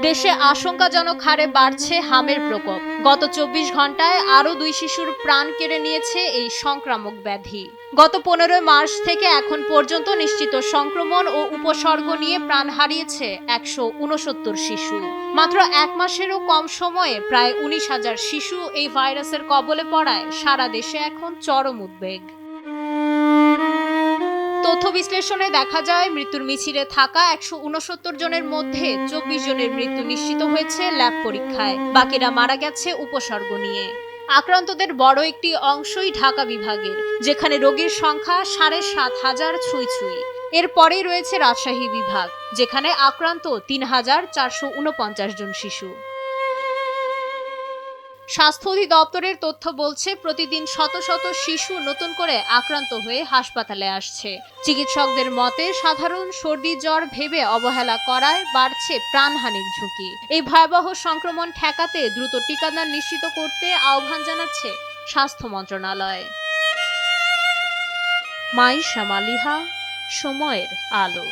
দেশে আশঙ্কাজনক হারে বাড়ছে হামের প্রকোপ। গত ২৪ ঘন্টায় আরও ২ শিশুর প্রাণ কেড়ে নিয়েছে এই সংক্রামক ব্যাধি। গত ১৫ মার্চ থেকে এখন পর্যন্ত নিশ্চিত সংক্রমণ ও উপসর্গ নিয়ে প্রাণ হারিয়েছে ১৬৯ শিশু। মাত্র ১ মাসেরও কম সময়ে প্রায় ১৯,০০০ শিশু এই ভাইরাসের কবলে পড়ায় সারা দেশে এখন চরম উদ্বেগ। তথ্য বিশ্লেষণে দেখা যায়, মৃত্যুর মিছিলে থাকা ১৬৯ জনের মধ্যে ২৪ জনের মৃত্যু নিশ্চিত হয়েছে ল্যাব পরীক্ষায়, বাকিরা মারা গেছে উপসর্গ নিয়ে। আক্রান্তদের বড় একটি অংশই ঢাকা বিভাগের, যেখানে রোগীর সংখ্যা ৭,৫০০ ছুঁই। এরপরেই রয়েছে রাজশাহী বিভাগ, যেখানে আক্রান্ত ৩,৪৪৯ জন শিশু। স্বাস্থ্য অধিদপ্তরের তথ্য বলছে, প্রতিদিন শত শত শিশু নতুন করে আক্রান্ত হয়ে হাসপাতালে আসছে। চিকিৎসকদের মতে, সাধারণ সর্দি জ্বর ভেবে অবহেলা করায় বাড়ছে প্রাণহানির ঝুঁকি। এই ভয়াবহ সংক্রমণ ঠেকাতে দ্রুত টিকাদান নিশ্চিত করতে আহ্বান জানাচ্ছে স্বাস্থ্য মন্ত্রণালয়। মাইশা মালিহা, সময়ের আলো।